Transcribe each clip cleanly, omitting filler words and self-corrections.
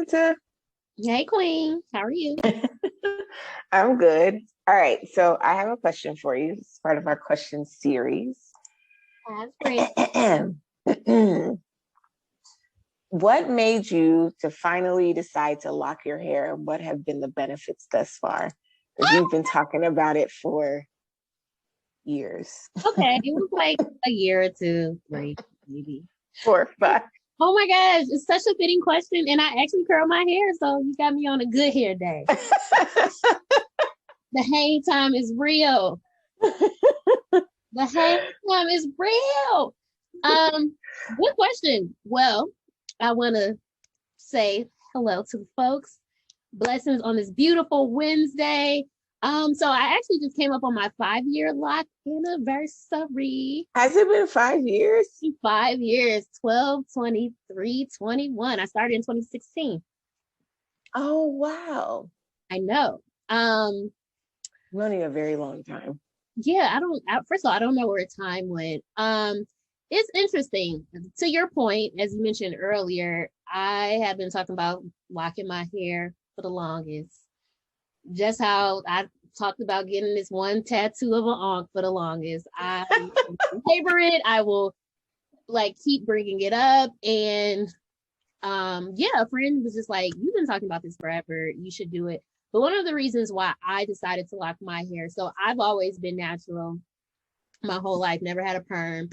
Quinta. Hey, Queen. How are you? I'm good. All right, so I have a question for you. It's part of our question series. That's great. What made you to finally decide to lock your hair, and what have been the benefits thus far? Because you've been talking about it for years. Okay, it was like a year or two, three, maybe. 4 or 5. Oh my gosh, it's such a fitting question. And I actually curl my hair, so you got me on a good hair day. The hang time is real. The hang time is real. Good question. Well, I want to say hello to the folks. Blessings on this beautiful Wednesday. So I actually just came up on my 5-year lock anniversary. Has it been 5 years? 5 years, 12, 23, 21. I started in 2016. Oh, wow. I know. Running a very long time. Yeah, first of all, I don't know where time went. It's interesting. To your point, as you mentioned earlier, I have been talking about locking my hair for the longest. Just how I talked about getting this one tattoo of an ankh for the longest. I labor it. I will keep bringing it up. And a friend was just like, you've been talking about this forever. You should do it. But one of the reasons why I decided to lock my hair, so I've always been natural my whole life, never had a perm.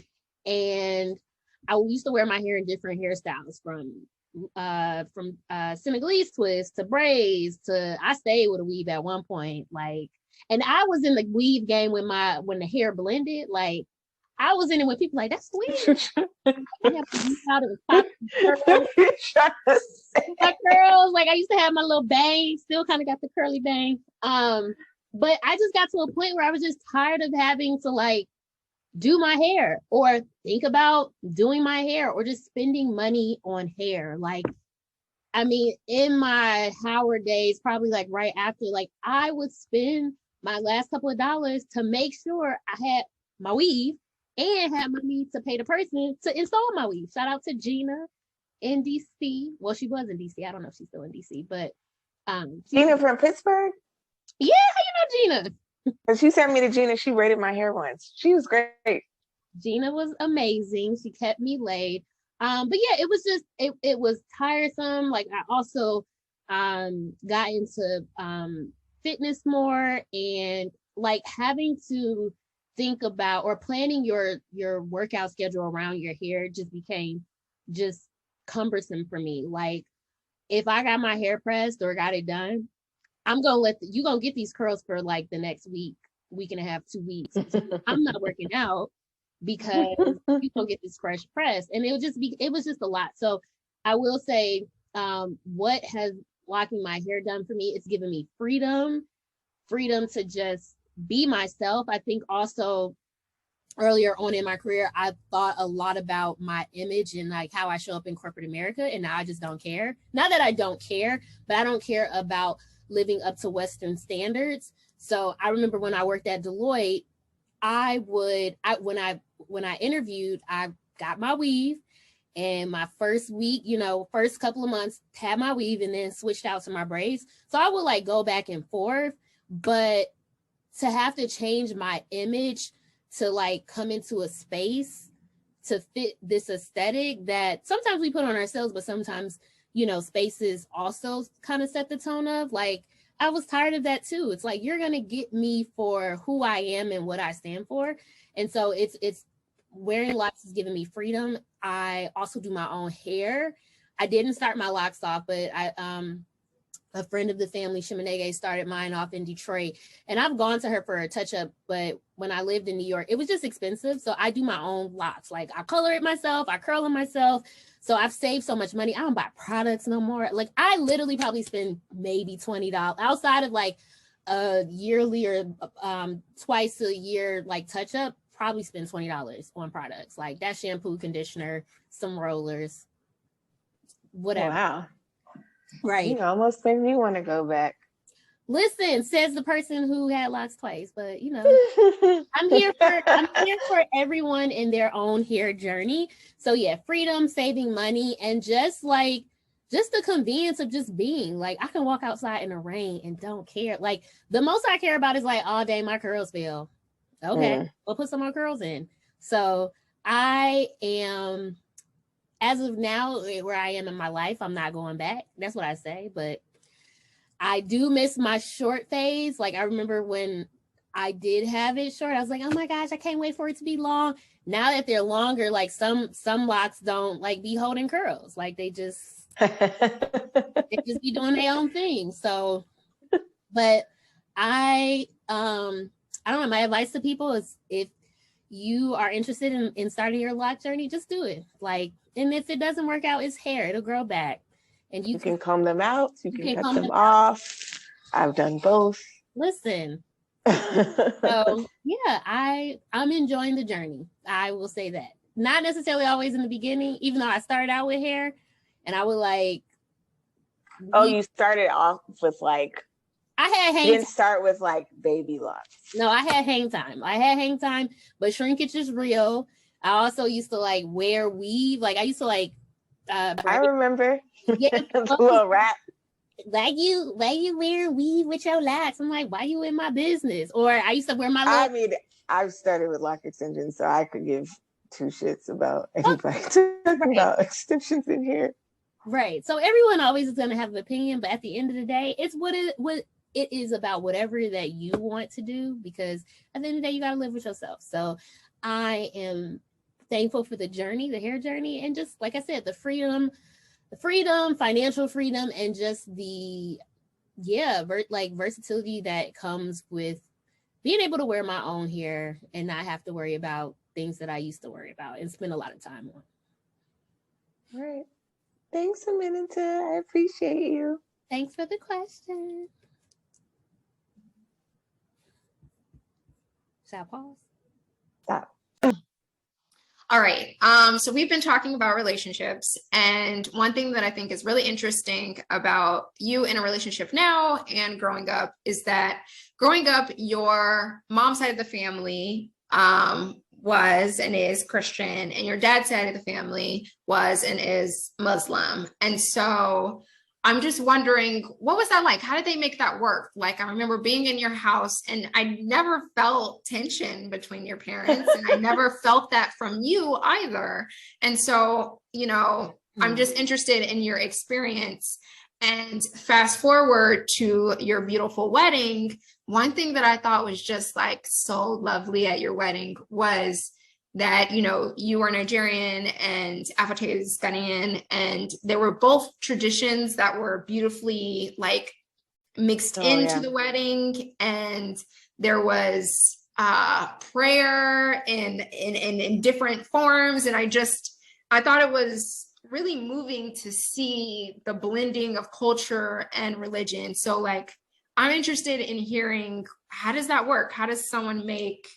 And I used to wear my hair in different hairstyles from Senegalese twist to braids to I stayed with a weave at one point. And I was in the weave game when the hair blended. I was in it when people like, that's weird. I have to use out of the my curls. I used to have my little bang, still kind of got the curly bang. But I just got to a point where I was just tired of having to do my hair or think about doing my hair or just spending money on hair. In my Howard days, probably right after, I would spend my last couple of dollars to make sure I had my weave and had money to pay the person to install my weave. Shout out to Gina in DC. Well, she was in DC. I don't know if she's still in DC, but Gina from Pittsburgh? Yeah, how you know Gina? And she sent me to Gina. She braided my hair once. She was great. Gina was amazing. She kept me laid. But yeah, it was just it was tiresome. I also got into fitness more, and having to think about or planning your workout schedule around your hair just became just cumbersome for me. If I got my hair pressed or got it done, I'm gonna you gonna get these curls for the next week and a half, 2 weeks. I'm not working out because you gonna get this fresh press, and it was just a lot. So I will say, what has locking my hair done for me? It's given me freedom to just be myself. I think also earlier on in my career, I thought a lot about my image and how I show up in corporate America, and now I just don't care. Not that I don't care, but I don't care about living up to Western standards. So I remember when I worked at Deloitte, when I interviewed, I got my weave, and my first week, first couple of months, had my weave and then switched out to my braids. So I would go back and forth, but to have to change my image to come into a space to fit this aesthetic that sometimes we put on ourselves, but sometimes, spaces also kind of set the tone of I was tired of that too. It's you're going to get me for who I am and what I stand for. And so it's wearing locks is giving me freedom. I also do my own hair. I didn't start my locks off, but a friend of the family, Shimanege, started mine off in Detroit. And I've gone to her for a touch-up, but when I lived in New York, it was just expensive. So I do my own locks. I color it myself. I curl them myself. So I've saved so much money. I don't buy products no more. I literally probably spend maybe $20 outside of a yearly or twice a year touch-up, probably spend $20 on products. That shampoo, conditioner, some rollers, whatever. Wow. Right. You almost made me want to go back. Listen, says the person who had locks twice, but I'm here for everyone in their own hair journey. So yeah, freedom, saving money, and just just the convenience of just being like, I can walk outside in the rain and don't care. Like the most I care about is like, all day my curls fell. Okay, we'll put some more curls in. So I am, as of now, where I am in my life, I'm not going back. That's what I say. But I do miss my short phase. Like I remember when I did have it short, I was like, oh my gosh, I can't wait for it to be long. Now that they're longer, like some locks don't like be holding curls. Like they just be doing their own thing. So, but I don't know. My advice to people is, if you are interested in starting your lock journey, just do it. Like, and if it doesn't work out, it's hair. It'll grow back. And you can comb them out. You can cut them out. off. I've done both. Listen. So yeah, I'm enjoying the journey. I will say that. Not necessarily always in the beginning, even though I started out with hair and I would like. Oh, you started off with like, I had hang. You didn't start with like baby locks. No, I had hang time. But shrinkage is real. I also used to like wear weave. Like I used to like. I remember. Yeah, the little rap. Like you wear weave with your locks. I'm like, why you in my business? Or I used to wear my. I mean, I've started with lock extensions, so I could give two shits about anybody talking about extensions in here. Right. So everyone always is going to have an opinion, but at the end of the day, it's what it is about, whatever that you want to do, because at the end of the day, you got to live with yourself. So I am thankful for the journey, the hair journey, and just like I said, the freedom, financial freedom, and just the versatility that comes with being able to wear my own hair and not have to worry about things that I used to worry about and spend a lot of time on. Right. Thanks, Aminata. I appreciate you. Thanks for the question. Shall I pause? Stop. All right. So we've been talking about relationships, and one thing that I think is really interesting about you in a relationship now and growing up is that growing up, your mom's side of the family was and is Christian, and your dad's side of the family was and is Muslim. And so I'm just wondering, what was that like? How did they make that work? Like, I remember being in your house and I never felt tension between your parents, and I never felt that from you either. And so, I'm just interested in your experience. And fast forward to your beautiful wedding. One thing that I thought was just like so lovely at your wedding was that, you were Nigerian and Afate is Ghanaian, and there were both traditions that were beautifully like mixed into the wedding. And there was prayer in different forms. And I thought it was really moving to see the blending of culture and religion. So like, I'm interested in hearing, how does that work? How does someone make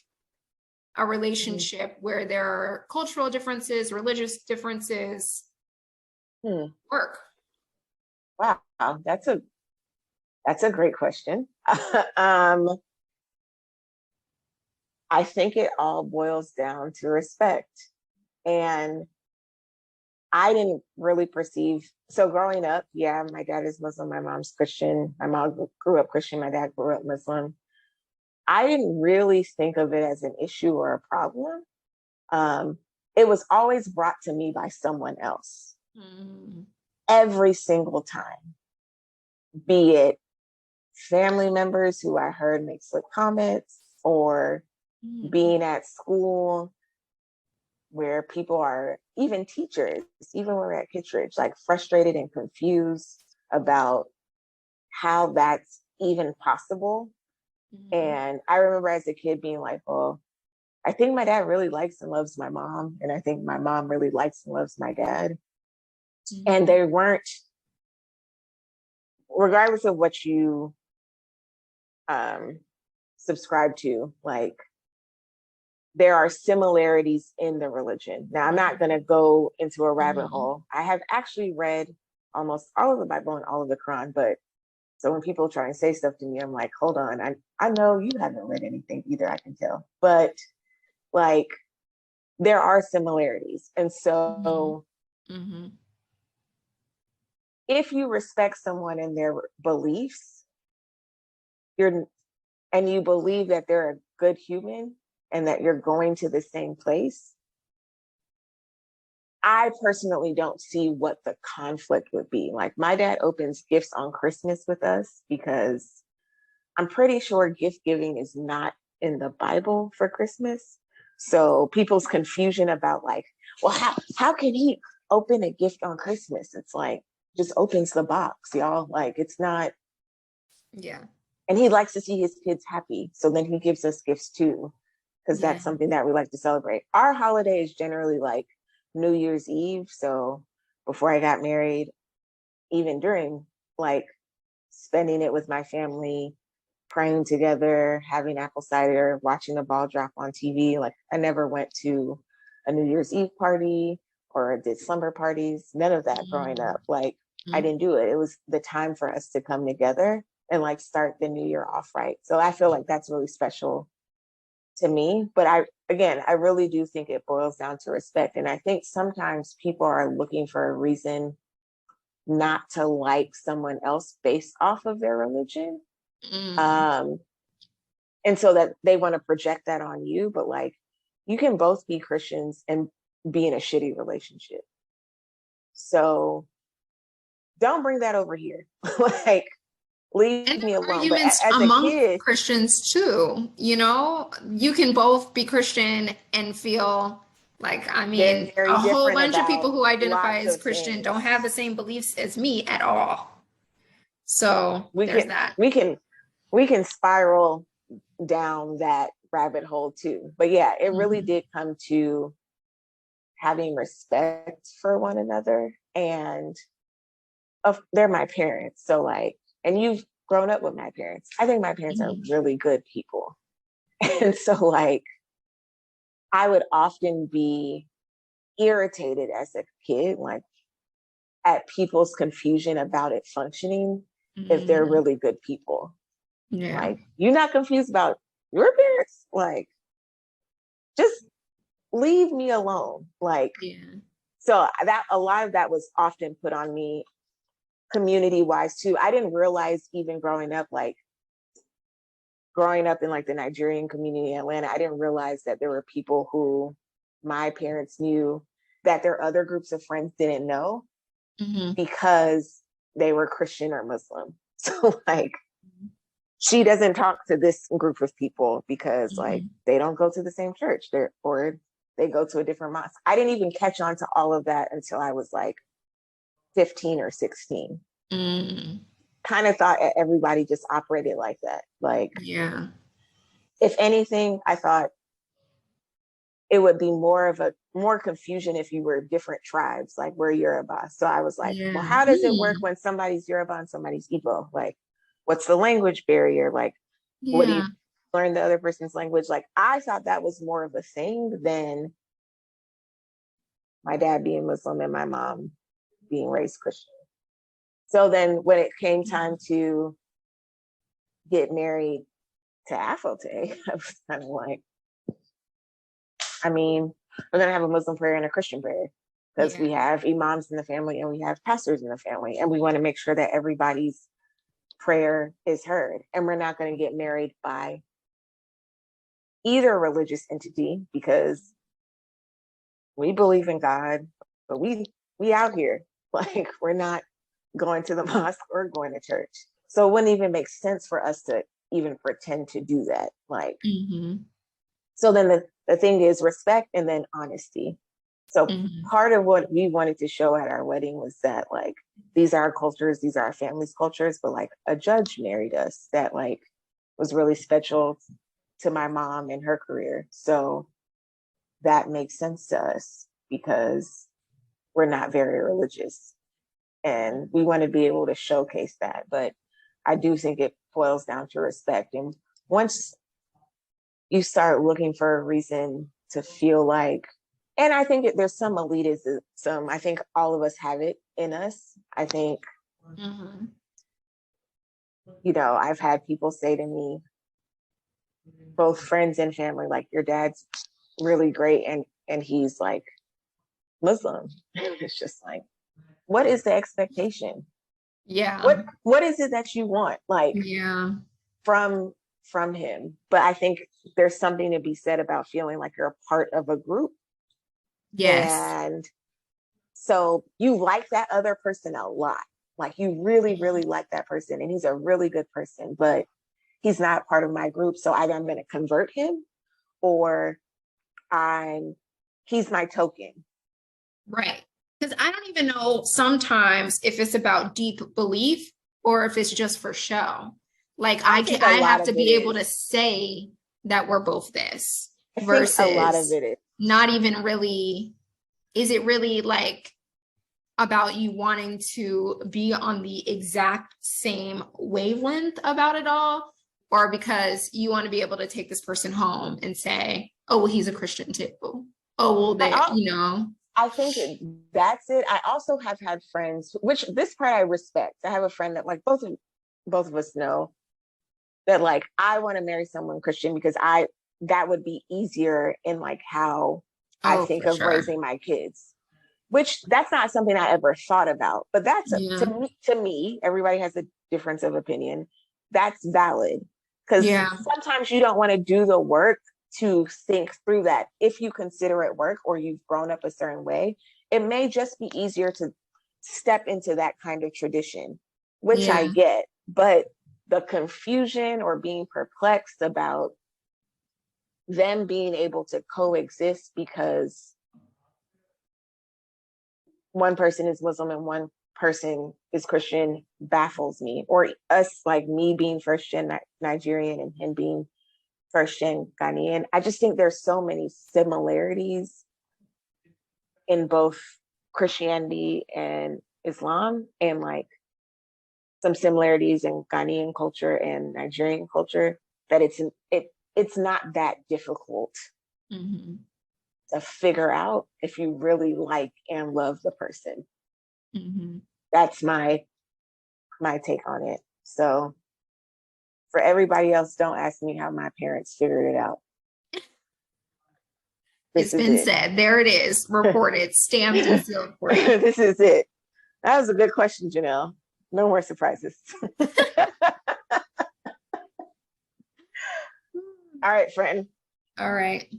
a relationship where there are cultural differences, religious differences work? Wow, that's a great question. I think it all boils down to respect. And I didn't really perceive, so growing up, my dad is Muslim, my mom's Christian. My mom grew up Christian, my dad grew up Muslim. I didn't really think of it as an issue or a problem. It was always brought to me by someone else. Every single time, be it family members who I heard make slick comments, or being at school where people are, even teachers, even when we're at Kittredge, like frustrated and confused about how that's even possible. And I remember as a kid being like, well, I think my dad really likes and loves my mom, and I think my mom really likes and loves my dad. And they weren't, regardless of what you subscribe to, like, there are similarities in the religion. Now, I'm not going to go into a rabbit hole. I have actually read almost all of the Bible and all of the Quran, but so when people try and say stuff to me, I'm like, hold on, I know you haven't read anything either, I can tell. But like, there are similarities. And so if you respect someone and their beliefs, you're and you believe that they're a good human and that you're going to the same place, I personally don't see what the conflict would be. Like, my dad opens gifts on Christmas with us because I'm pretty sure gift giving is not in the Bible for Christmas. So people's confusion about, like, well, how can he open a gift on Christmas? It's like, just opens the box, y'all. Like, it's not. Yeah. And he likes to see his kids happy. So then he gives us gifts too, because Yeah. that's something that we like to celebrate. Our holiday is generally like New Year's Eve. So before I got married, even during, like, spending it with my family, praying together, having apple cider, watching the ball drop on TV. Like, I never went to a New Year's Eve party or did slumber parties. None of that growing up. Like, I didn't do it. It was the time for us to come together and, like, start the new year off right. So I feel like that's really special to me. But I really do think it boils down to respect. And I think sometimes people are looking for a reason not to like someone else based off of their religion. And so that they want to project that on you, but, like, you can both be Christians and be in a shitty relationship. So don't bring that over here. Like, leave And me alone. But arguments as a among kid, Christians too, you know, you can both be Christian and feel like, I mean, very a whole different bunch of people about who identify lots as of Christian things. don't have the same beliefs as me at all. So We there's can that. we can spiral down that rabbit hole too. But yeah, it really Mhm. did come to having respect for one another. And they're my parents. So, like, and you've grown up with my parents. I think my parents are Mhm. really good people. And so, like, I would often be irritated as a kid, like, at people's confusion about it functioning if they're Mhm. really good people. Yeah. Like, you're not confused about your parents? Like, just leave me alone. Like, Yeah. so that a lot of that was often put on me community wise too. I didn't realize, even growing up in, like, the Nigerian community in Atlanta, I didn't realize that there were people who my parents knew that their other groups of friends didn't know Mhm. because they were Christian or Muslim. So, like, she doesn't talk to this group of people because, like, Mhm. they don't go to the same church, or they go to a different mosque. I didn't even catch on to all of that until I was like 15 or 16. Mm. Kind of thought everybody just operated like that. Like, Yeah. if anything, I thought it would be more confusion if you were different tribes, like we're Yoruba. So I was like, well, Yeah. how does it work when somebody's Yoruba and somebody's Igbo? Like, what's the language barrier? Like, what do you Yeah. learn the other person's language? Like, I thought that was more of a thing than my dad being Muslim and my mom being raised Christian. So then when it came time to get married to Afote, I was kind of like, I mean, we're going to have a Muslim prayer and a Christian prayer because we Yeah. have imams in the family and we have pastors in the family. And we want to make sure that everybody's prayer is heard. And we're not going to get married by either religious entity because we believe in God, but we out here. Like, we're not going to the mosque or going to church. So it wouldn't even make sense for us to even pretend to do that. Like, Mhm. so then the thing is respect and then honesty. So Mhm. part of what we wanted to show at our wedding was that, like, these are our cultures, these are our family's cultures, but, like, a judge married us that, like, was really special to my mom and her career. So that makes sense to us because we're not very religious and we want to be able to showcase that. But I do think it boils down to respect. And once you start looking for a reason to feel like, and I think there's some elitism. I think all of us have it in us. I think, Mhm. I've had people say to me, both friends and family, like, your dad's really great and he's, like, Muslim. It's just like, what is the expectation? Yeah. What is it that you want, like, Yeah. from him? But I think there's something to be said about feeling like you're a part of a group. Yes. And so you like that other person a lot. Like, you really, really like that person, and he's a really good person, but he's not part of my group. So either I'm going to convert him, or he's my token. Right. Because I don't even know sometimes if it's about deep belief or if it's just for show. Like I think a I lot have to of be it able is. to say that we're both this I think a lot of versus it is. not even really, is it really like about you wanting to be on the exact same wavelength about it all? Or because you want to be able to take this person home and say, oh, well, he's a Christian too. Oh, well, they, you know. I think that's it. I also have had friends, which this part I respect. I have a friend that, like, both of us know that, like, I want to marry someone Christian because that would be easier in, like, how I Oh, think for of sure. raising my kids. Which, that's not something I ever thought about, but that's Yeah. to me, everybody has a difference of opinion. That's valid, because Yeah. sometimes you don't want to do the work to think through that. If you consider it work, or you've grown up a certain way, it may just be easier to step into that kind of tradition, which I Yeah. get. But the confusion or being perplexed about them being able to coexist because one person is Muslim and one person is Christian baffles me. Or us, like me being first gen Nigerian and him being first gen Ghanaian. I just think there's so many similarities in both Christianity and Islam, and, like, some similarities in Ghanaian culture and Nigerian culture, that it's not that difficult Mm-hmm. to figure out if you really like and love the person. Mm-hmm. That's my take on it. So for everybody else, don't ask me how my parents figured it out. It's been said. There it is. Reported, stamped and sealed for you. This is it. That was a good question, Janelle. No more surprises. All right, friend. All right.